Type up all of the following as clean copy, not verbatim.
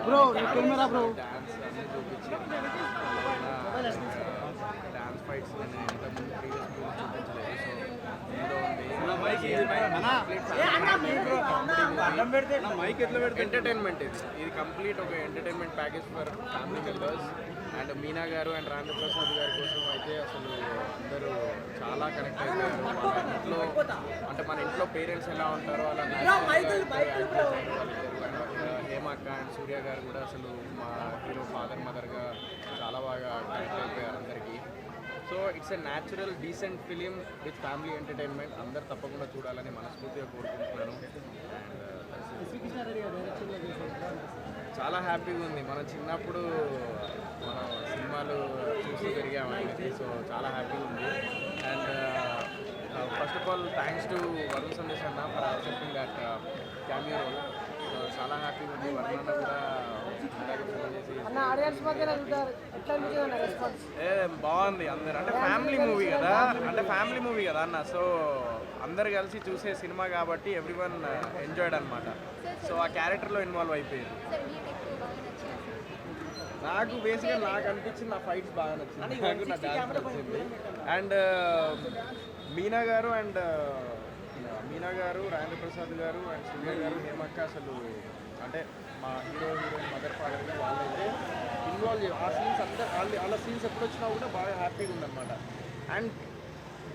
Bro camera bro dance అన్ని చూపించి dance fights నేను ఇంతకుముందు ప్రీవియస్ మూవీస్ చూపించలేదు. సో ఎంటర్టైన్మెంట్ ఇది కంప్లీట్ ఒక entertainment package for family members. And Meena గారు అండ్ రాంధ్ర ప్రసాద్ గారి కోసం అయితే అసలు అందరూ చాలా కనెక్ట్ అయిపోయారు. వాళ్ళ ఇంట్లో అంటే మన ఇంట్లో పేరెంట్స్ ఎలా ఉంటారో అలా హేమక్క అండ్ సూర్య గారు కూడా అసలు మా హీరో ఫాదర్ మదర్గా చాలా బాగా కనెక్ట్ అయిపోయారు అందరికీ. So it's a natural decent film with family entertainment. అందరు తప్పకుండా చూడాలని మనస్ఫూర్తిగా కోరుకుంటున్నాను. చాలా హ్యాపీగా ఉంది. మనం చిన్నప్పుడు మనం సినిమాలు చూసి పెరిగామండి. సో చాలా హ్యాపీగా ఉంది. And first of all thanks to Varun Sandesh అన్న for accepting that cameo role. చాలా హ్యాపీగా ఉంది. వరుణ్ అన్న కూడా బాగుంది. అందరు అంటే ఫ్యామిలీ మూవీ కదా అన్న. సో అందరు కలిసి చూసే సినిమా కాబట్టి ఎవ్రీవన్ ఎంజాయ్డ్ అనమాట. సో ఆ క్యారెక్టర్లో ఇన్వాల్వ్ అయిపోయింది. నాకు బేసిక్గా నాకు అనిపించింది నా ఫైట్స్ బాగా నచ్చింది, నాకు నా డాన్స్ నచ్చింది. అండ్ మీనా గారు రాజేంద్ర ప్రసాద్ గారు అండ్ సూర్య గారు హేమక్క అసలు అంటే మా హీరోయిన్ మదర్ ఫాదర్ వాళ్ళైతే ఇన్వాల్వ్ ఆ సీన్స్ వాళ్ళ సీన్స్ ఎప్పుడు వచ్చినా కూడా బాగా హ్యాపీగా ఉందన్నమాట. అండ్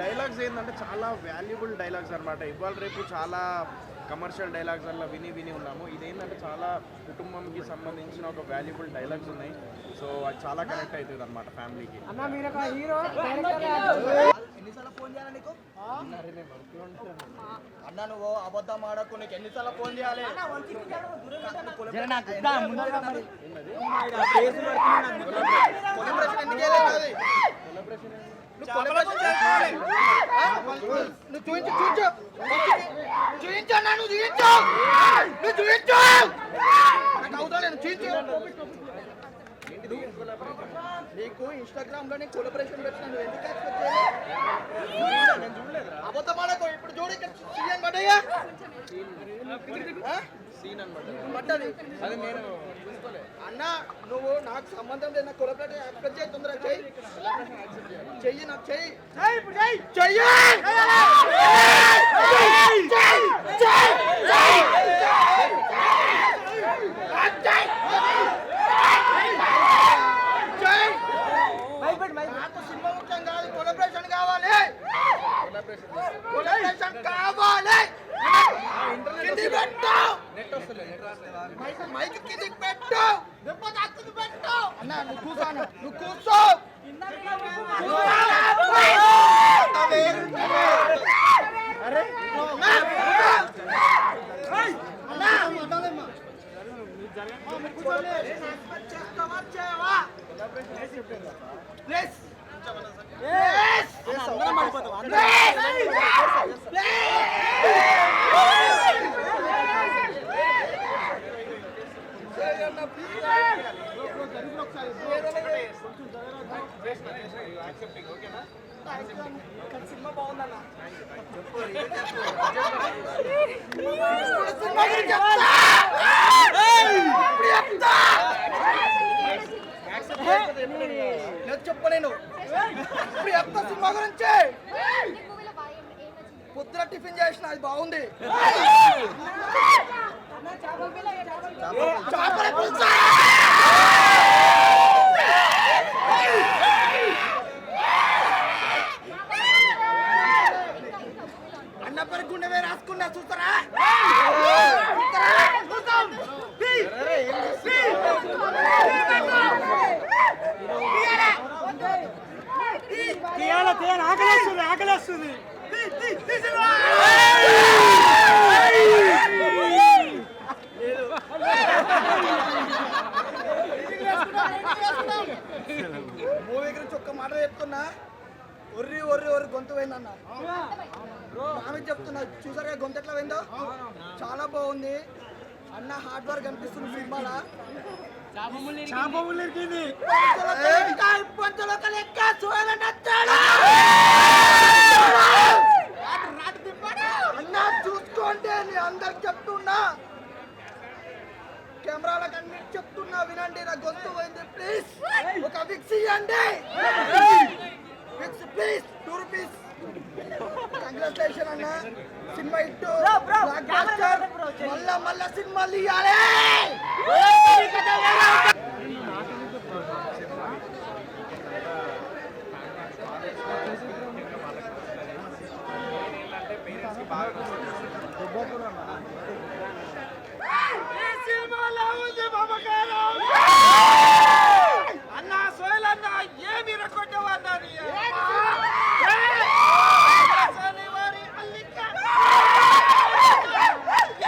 డైలాగ్స్ ఏంటంటే చాలా వాల్యుబుల్ డైలాగ్స్ అనమాట. ఇవాళ రేపు చాలా కమర్షియల్ డైలాగ్స్ వల్ల విని ఉన్నాము. ఇదేంటంటే చాలా కుటుంబంకి సంబంధించిన ఒక వాల్యుబుల్ డైలాగ్స్ ఉన్నాయి. సో అది చాలా కనెక్ట్ అవుతుంది అనమాట ఫ్యామిలీకి. ఎన్నిసార్లు ఫోన్ చేయాలి నీకు అన్న? నువ్వు అబద్ధం ఆడకు. నీకు ఎన్నిసార్లు ఫోన్ చేయాలి? నీకు ఇన్స్టాగ్రామ్ లో నేను కొలబరేషన్ పెట్టినా నువ్వు ఎందుకు ఎక్స్పెక్ట్ చేయలేదు? అబద్ధం ఆడకు. ఇప్పుడు చూడు ఇక్కడ సీఎం పడ్డాయా పడ్డది. అది నేను అన్న నువ్వు నాకు సంబంధం లేదు. నాకు కొలబరేషన్ ఎక్స్పెక్ట్ చేయి. తొందరగా చెయ్యి నాకు చెయ్యి. నాకు సినిమా ముఖ్యం కాదు, కొలబరేషన్ కావాలి. మైక్ కిందికి పెట్టు. అన్న నువ్వు కూర్చో. నువ్వు కూర్చో. సినిమా బాగుందన్న. చెప్పలేను ఇప్పుడు చెప్తా సినిమా గురించి. పొద్దున టిఫిన్ చేసిన అది బాగుంది. అన్నపరి గుండె వేరు రాసుకున్నా చూస్తారా? ఆకలేస్తుంది. మూవీ గురించి ఒక్క మాట చెప్తున్నా. ఒర్రి గొంతు పోయిందన్న. ఆమె చెప్తున్నా చూసారా గొంతు ఎట్లా పోయిందో? చాలా బాగుంది అన్న. హార్డ్ వర్క్ అనిపిస్తుంది సినిమాలో. అన్న చూసుకోండి అందరికి చెప్తున్నా. కెమెరాలకు అన్ని చెప్తున్నా వినండి, నా గొంతు పోయింది. ప్లీజ్ ఒక విక్స్ ఇవ్వండి. Vicks please, 2 rupees. కంగ్రాచులేషన్ అన్న, సినిమా హిట్, బ్లాక్ బస్టర్. మళ్ళా సినిమాలు ఇవ్వాలి. అన్నా సోయల్ అన్న ఏమి రకొట్టేవాడినా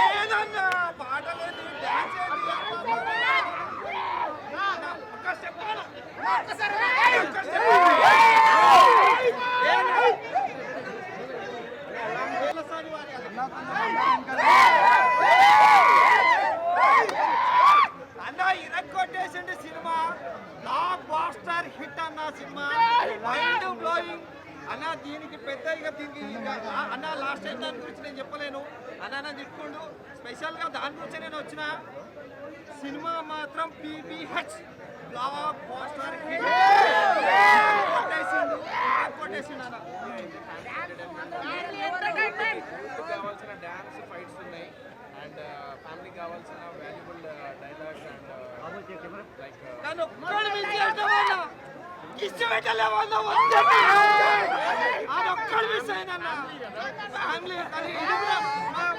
ఏదన్నా పాటలేదు, డాన్స్ అన్న ఇరక్కొట్టేసింది సినిమా. బ్లాక్ బాస్టర్ హిట్ అన్న సినిమా, మైండ్ బ్లోయింగ్ అన్న. దీనికి పెద్ద అన్న లాస్ట్ టైం దాని గురించి నేను చెప్పలేను అన్న, నా తిట్టుకుండు స్పెషల్గా దాని గురించి నేను వచ్చిన. సినిమా మాత్రం పీపీహెచ్ బ్లాక్ బాస్టర్ హిట్ కొట్టేసిండు అన్న. కావాల్సిన డ్యాన్స్ ఫైట్స్ ఉన్నాయి అండ్ ఫ్యామిలీకి కావాల్సిన వాల్యుబుల్ డైలాగ్స్ అండ్ లైక్ కానీ ఒక్కడు మిస్ చేయడం వల్ల ఇష్టపెట్టలేమన్నా అదొక్కడు మిస్ అయిందన్న. ఫ్యామిలీ కానీ ఇది కూడా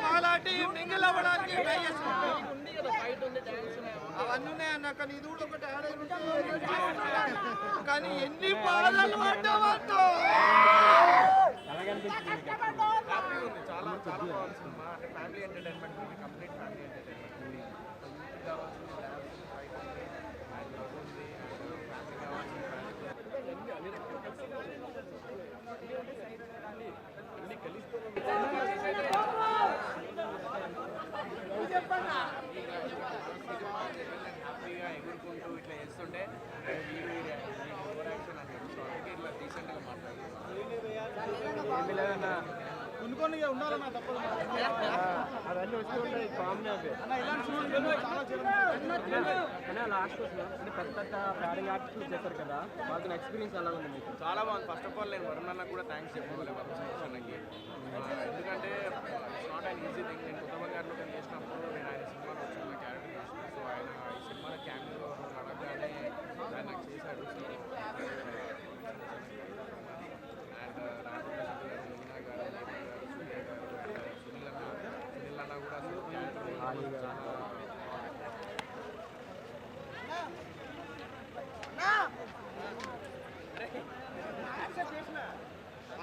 మాలాంటి మింగిల్ అవ్వడానికి ట్రై చేస్తున్నాం. అవన్నీ ఉన్నాయన్న, కానీ ఇది కూడా ఒకటి కానీ ఎన్ని బాధలు పడ్డామంటూ హ్యాపీ ఉంది. చాలా చాలా బాగుంది సినిమా. అంటే family entertainment movie, complete family entertainment movie. కావాల్సిన డ్యాన్స్ ఫైట్ ఉంది అండ్ లవ్ ఉంది అండ్ ఫ్యామిలీ కావాల్సిన హ్యాపీగా ఎగురుకుంటూ ఇట్లా చేస్తుంటే వీడు ఓవర్ యాక్షన్ అని సో అందుకే ఇట్లా రీసెంట్గా మాట్లాడుతున్నాను. కొనుక్కొని ఉండాలన్నా తప్పదు. అవన్నీ వస్తూ ఉంటాయి కామెడీ అవి కానీ లాస్ట్ అంటే పెద్ద పెద్ద ప్యాడింగ్ యాక్టివిటీస్ చేస్తారు కదా, వాళ్ళతో ఎక్స్పీరియన్స్ ఎలా ఉంది మీకు? చాలా బాగుంది. ఫస్ట్ ఆఫ్ ఆల్ నేను వరుణ్ అన్నకు కూడా థ్యాంక్స్ చెప్పుకోవాలి వరుణ్ అన్నకి. ఎందుకంటే it's not an easy thing. నేను కొత్త బంగారులో కానీ చేసినప్పుడు నేను ఆయన సినిమాలో వచ్చిన క్యారెక్టర్ చేసిన, సో ఆయన ఈ సినిమాలో క్యామియో అడగగానే ఆయన నాకు చేశాడు. అండ్ రాజేంద్ర గారు, సూర్య గారు, సునీల్ అన్న కూడా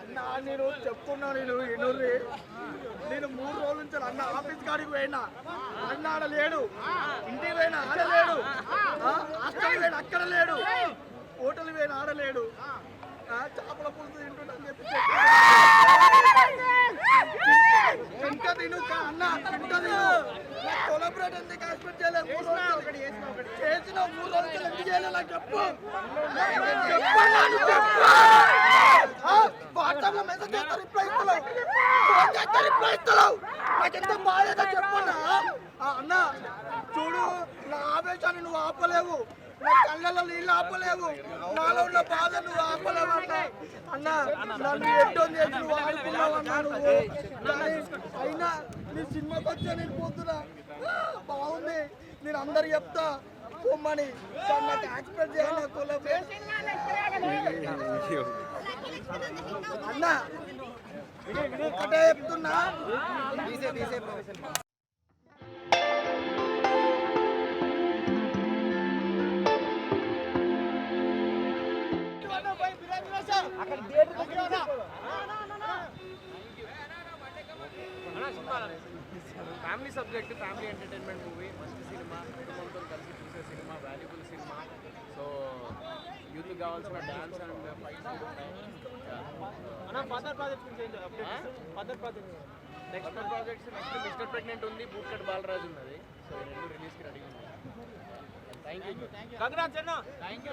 అన్న నేను చెప్తున్నా, నేను 3 రోజుల నుంచి అన్న ఆఫీస్ కాడికి పోయినా, అన్న ఆడ లేడు. ఇంటికి పోయినా ఆడలేడు, హాస్టల్ పోయినా అక్కడ లేడు, హోటల్ పోయినా ఆడలేడు. చేపల పులుసు తింటుండని చెప్పి తింట తిను అన్న, తింట తిను. కొలాబరేట్ ఎందుకు ఎక్స్పెక్ట్ చేయలేదు? 3 రోజులు చేసిన 3 రోజులు ఎందుకు చేయలేదు నాకు చెప్పు. వాట్సాప్ లో మెసేజ్ చేస్తా, రిప్లై ఇస్తలేవు. ఫోన్ చేస్తా, రిప్లై ఇస్తలేవు. నాకెంత బాధ్యత చెప్పన్నా. అన్న చూడు, నా ఆవేశాన్ని నువ్వు ఆపలేవు, నా కళ్ళలో నీళ్ళు ఆపలేవు, నాలో ఉన్న బాధ నువ్వు ఆపలేవు అన్న. అన్న నన్ను ఎట్టో చేసి నువ్వు ఆడుకున్నావు అన్నా నువ్వు. కానీ అయినా నీ సినిమాకి వచ్చా నేను పోతున్నా. బాగుంది, నేను అందరికి చెప్తా పొమ్మని. నాకు ఎక్స్పెక్ట్ చేయాలి అన్న. ఒకటే చెప్తున్నా, family subject, family entertainment movie, మంచి సినిమా, కుటుంబంతో కలిసి చూసే సినిమా, వాల్యుబుల్ సినిమా. సో యూత్కి కావాల్సిన dance and fights next projects. Next mister pregnant ఉంది, బూట్ కట్ బాలరాజు ఉన్నది. సో 2 రిలీజ్కి రెడీ ఉంది. Thank you. కంగ్రాట్స్ అన్న. Thank you.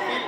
ఫీల్